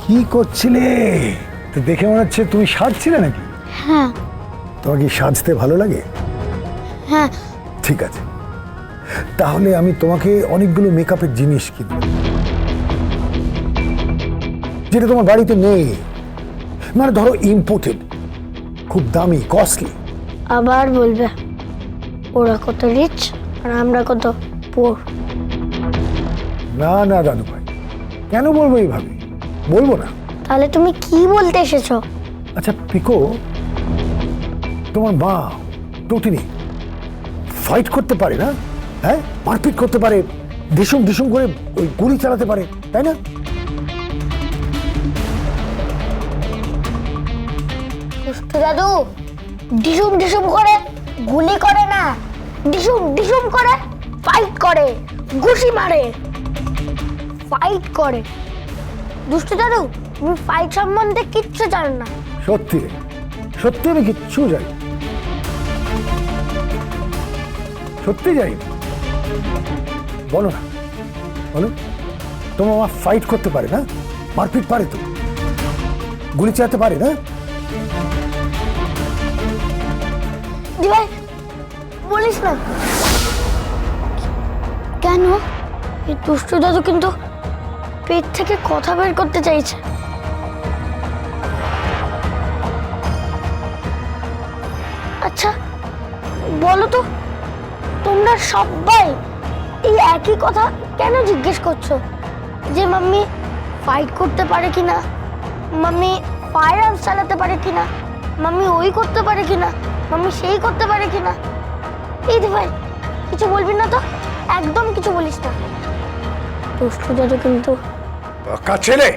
কি করছিলে? তো দেখে মনে হচ্ছে তুমি সাজছিলে নাকি? হ্যাঁ। তোমার কি সাজতে ভালো লাগে? হ্যাঁ। ঠিক আছে, তাহলে আমি তোমাকে অনেকগুলো মেকআপের জিনিস কিনবো, যেটা তোমার বাড়িতে নেই। মানে ধরো ইম্পোর্টেড, খুব দামি, কস্টলি। আবার বলবে ওরা কত রিচ আর আমরা কত পুয়ার। না না দাদু ভাই, কেন বলবো এইভাবে? বলবো না। তাহলে তুমি কি বলতে এসেছো? আচ্ছা পিকো, তোমার মা টুটিনি ফাইট করতে পারে না? হ্যাঁ, মারপিট করতে পারে, ডিসুম ডিসুম করে ওই গুলি চালাতে পারে, তাই না? দুষ্টু দাদু ডিসুম ডিসুম করে গুলি করে না, ডিসুম ডিসুম করে ফাইট করে, ঘুষি মারে, ফাইট করে। দুষ্টু দাদু তুমি ফাইট সম্বন্ধে কিচ্ছু জানো না। সত্যি রে, সত্যি আমি কিচ্ছু জানি না। সত্যি জানি না। বলো না, বলো, তোমার মা ফাইট করতে পারে না? মারপিট পারে তো, গুলি চালাতে পারে না? দি ভাই বলিস না। কেন? এই দুষ্টু দাদু কিন্তু পেট থেকে কথা বের করতে চাইছে। আচ্ছা বলো তো, তোমরা সবাই এই একই কথা কেন জিজ্ঞেস করছো যে মাম্মি ফাইট করতে পারে কিনা, মাম্মি ফায়ার আর্মস চালাতে পারে কিনা, মাম্মি ওই করতে পারে কিনা, মাম্মি সেই করতে পারে কিনা? এই দি ভাই কিছু বলবি না তো, একদম কিছু বলিস না। দুষ্টু দাদু কিন্তু বাঁকা ছেলে,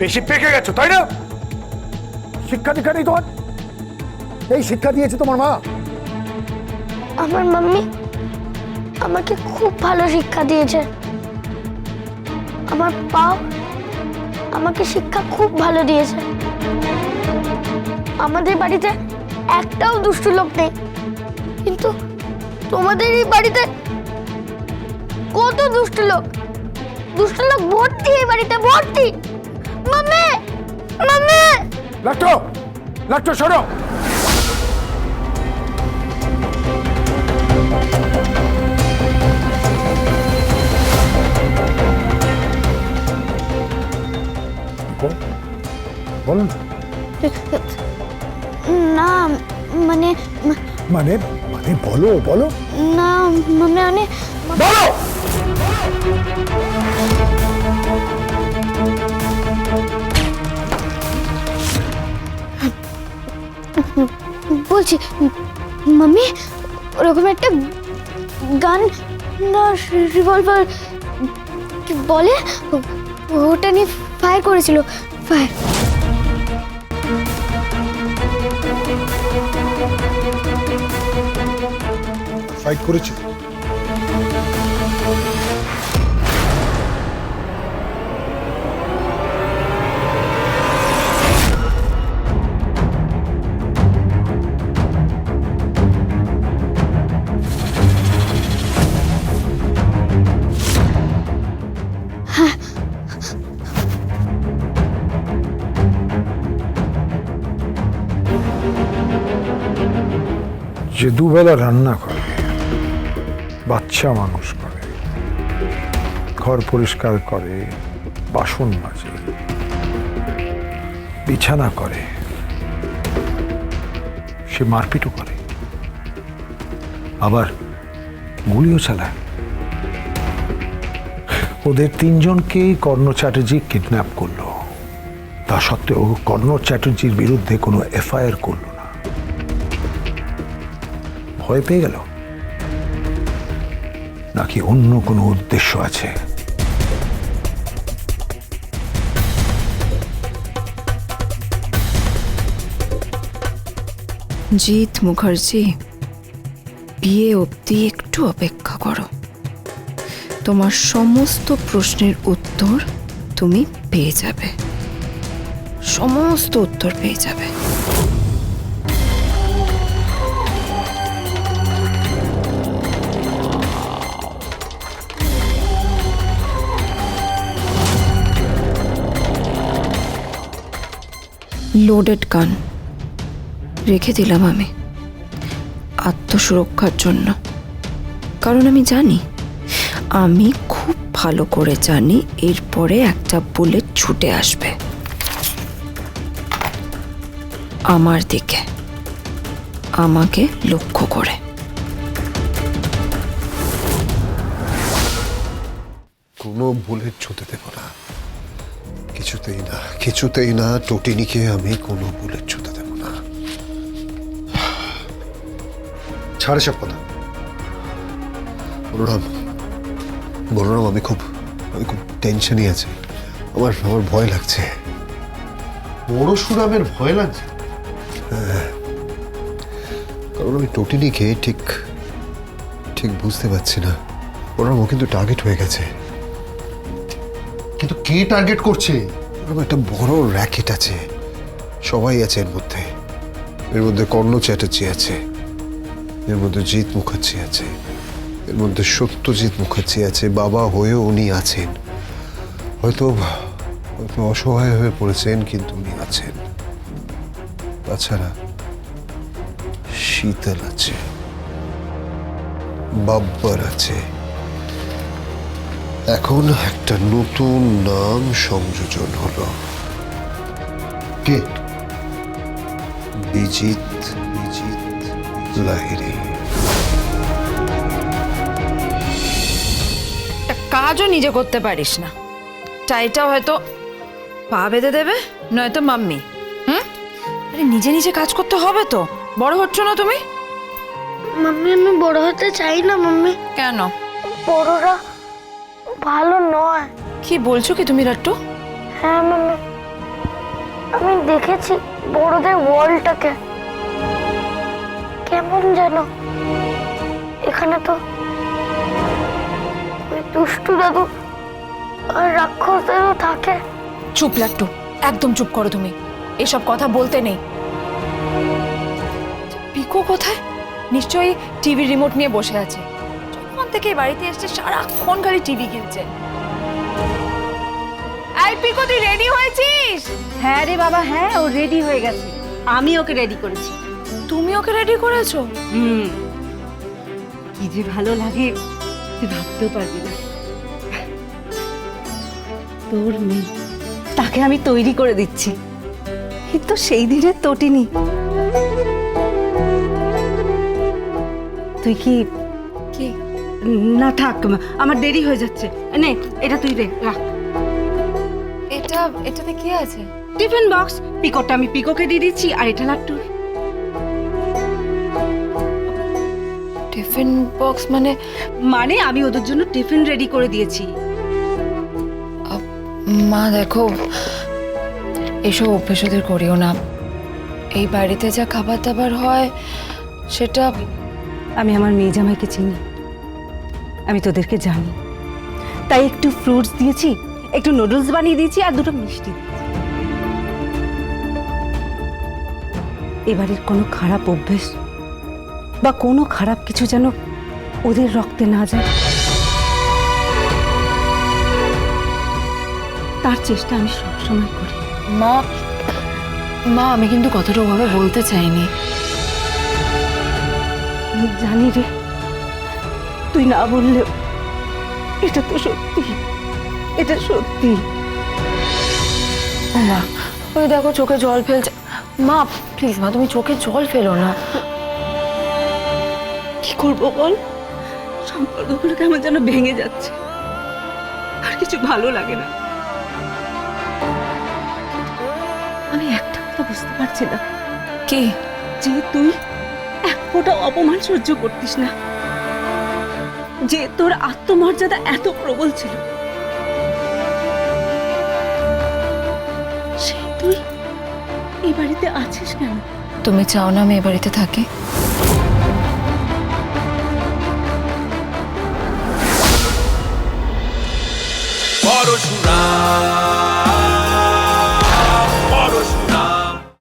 বেশি পেকে গেছো তাই না? শিক্ষা দীক্ষা নেই তোমার? এই শিক্ষা দিয়েছে তোমার মা? আমার মাম্মি আমাকে খুব ভালো শিক্ষা দিয়েছে। আমার পাও আমাকে শিক্ষা খুব ভালো দিয়েছে। আমাদের বাড়িতে একটাও দুষ্টু লোক নেই, কিন্তু তোমাদের এই বাড়িতে কত দুষ্টু লোক। দুষ্টু লোক ভর্তি এই বাড়িতে, ভর্তি। Mummy, mummy! লাট্টু, লাট্টু শোনো। বলুন। না মানে মানে মানে বলো বলো। না মানে বলো। বলছি মাম্মি ওরকম একটা গান না রিভলভার কি বলে ওটা নিয়ে ফায়ার করেছিল। ফায়ার ফাইট করেছে? যে দুবেলা রান্না করে, বাচ্চা মানুষ করে, ঘর পরিষ্কার করে, বাসন মাজে, বিছানা করে, সে মারপিটও করে, আবার গুলিও চালায়। ওদের তিনজনকেই কর্ণ চ্যাটার্জি কিডন্যাপ করলো। তা সত্ত্বেও কর্ণ চ্যাটার্জির বিরুদ্ধে কোনো এফআইআর করলো না। ভয় পেয়ে গেল নাকি অন্য কোনো উদ্দেশ্য আছে? জিৎ মুখার্জি, বিয়ে অবধি একটু অপেক্ষা করো। তোমার সমস্ত প্রশ্নের উত্তর তুমি পেয়ে যাবে, সমস্ত উত্তর পেয়ে যাবে। লোডেড গান রেখে দিলাম আমি আত্মসুরক্ষার জন্য। কারণ আমি জানি, আমি খুব ভালো করে জানি এরপরে একটা বুলেট ছুটে আসবে আমার দিকে, আমাকে লক্ষ্য করে। কোনো বুলেট ছুঁতে দেব না, কিছুতেই না, কিছুতেই না। টটিনিকে আমি কোনো বুলেট ছুঁতে দেব না। ছাড়ে সব কথা। বলরাম, বলরাম, আমি খুব টেনশনই আছে। আমার ভয় লাগছে। পরশুরামের ভয় লাগছে? কারণ আমি টটিনিকে ঠিক বুঝতে পারছি না। বলরাম, ও কিন্তু টার্গেট হয়ে গেছে। কিন্তু কে টার্গেট করছে? একটা বড় র্যাকেট আছে, সবাই আছে এর মধ্যে। এর মধ্যে কর্ণ চ্যাটার্জি আছে, এর মধ্যে জিৎ মুখার্জি আছে, এর মধ্যে সত্যজিৎ মুখার্জি আছে। বাবা হয়েও উনি আছেন। হয়তো অসহায় হয়ে পড়েছেন, কিন্তু উনি আছেন। তাছাড়া শীতল আছে, বাব্বর আছে। এখন একটা নতুন নাম সংযোজন হলো। কে? বিজিত লাহিড়ী। কাজও নিজে করতে পারিস না, টাইটা হয়তো পা বেঁধে দেবে, নয়তো মাম্মি। আরে নিজে নিজে কাজ করতে হবে তো, বড় হচ্ছ না তুমি? মাম্মি আমি বড় হতে চাই না মাম্মি। কেন? বড়রা ভালো নয়। কি বলছো কি তুমি রাট্টু? হ্যাঁ মাম্মি, আমি দেখেছি বড়দের ওয়ার্ল্ডটাকে কেমন যেন। এখানে তো ওই দুষ্টু দাদু আর রাক্ষসদেরও থাকে। চুপ লাট্টু, একদম চুপ করো তুমি, এসব কথা বলতে নেই। পিকো কোথায়? নিশ্চয়ই টিভি রিমোট নিয়ে বসে আছে। যখন থেকে বাড়িতে এসছে সারাক্ষণ খালি টিভি কিনছে। এই পিকো, তুই রেডি হয়েছিস? হ্যাঁ রে বাবা, হ্যাঁ, ও রেডি হয়ে গেছে। আমি ওকে রেডি করেছি। তুমি ওকে রেডি করেছো? কি যে ভালো লাগে তুই ভাবতেও পারবি না। তোর মেয়ে, তাকে আমি তৈরি করে দিচ্ছি। কিন্তু সেই দিনের তটিনি। তুই কি? কি? না থাক, আমার দেরি হয়ে যাচ্ছে। নে, এটা তুই রাখ। এটাতে কি আছে? Tiffin box. পিকোটা আমি পিকোকে দিয়ে দিচ্ছি, আর এটা লাট্টু। টিফিন বক্স মানে আমি ওদের জন্য টিফিন রেডি করে দিয়েছি। মা দেখো, এসব অভ্যেস ওদের করিও না। এই বাড়িতে যা খাবার দাবার হয় সেটা। আমি আমার মেয়ে জামাইকে চিনি, আমি তোদেরকে জানি, তাই একটু ফ্রুটস দিয়েছি, একটু নুডলস বানিয়ে দিয়েছি, আর দুটো মিষ্টি দিয়েছি। এবারের কোনো খারাপ অভ্যেস বা কোনো খারাপ কিছু যেন ওদের রক্তে না যায়, তার চেষ্টা আমি সবসময় করি। মা আমি কিন্তু কথাটা ওভাবে বলতে চাইনি। আমি জানি রে, তুই না বললেও এটা তো সত্যি, এটা সত্যি। মা ওই দেখো চোখে জল ফেলছে। মা প্লিজ, মা তুমি চোখে জল ফেলো না। কি করবো বল, সম্পর্কগুলো কেমন যেন ভেঙে যাচ্ছে, আর কিছু ভালো লাগে না। আমি একটা কথা বুঝতে পারছি না। কি? যে তুই এক ফোঁটা অপমান সহ্য করতিস না, যে তোর আত্মমর্যাদা এত প্রবল ছিল, সে তুই এই বাড়িতে আছিস কেন? তুমি চাও না আমি এ বাড়িতে থাকি? পরশুরাম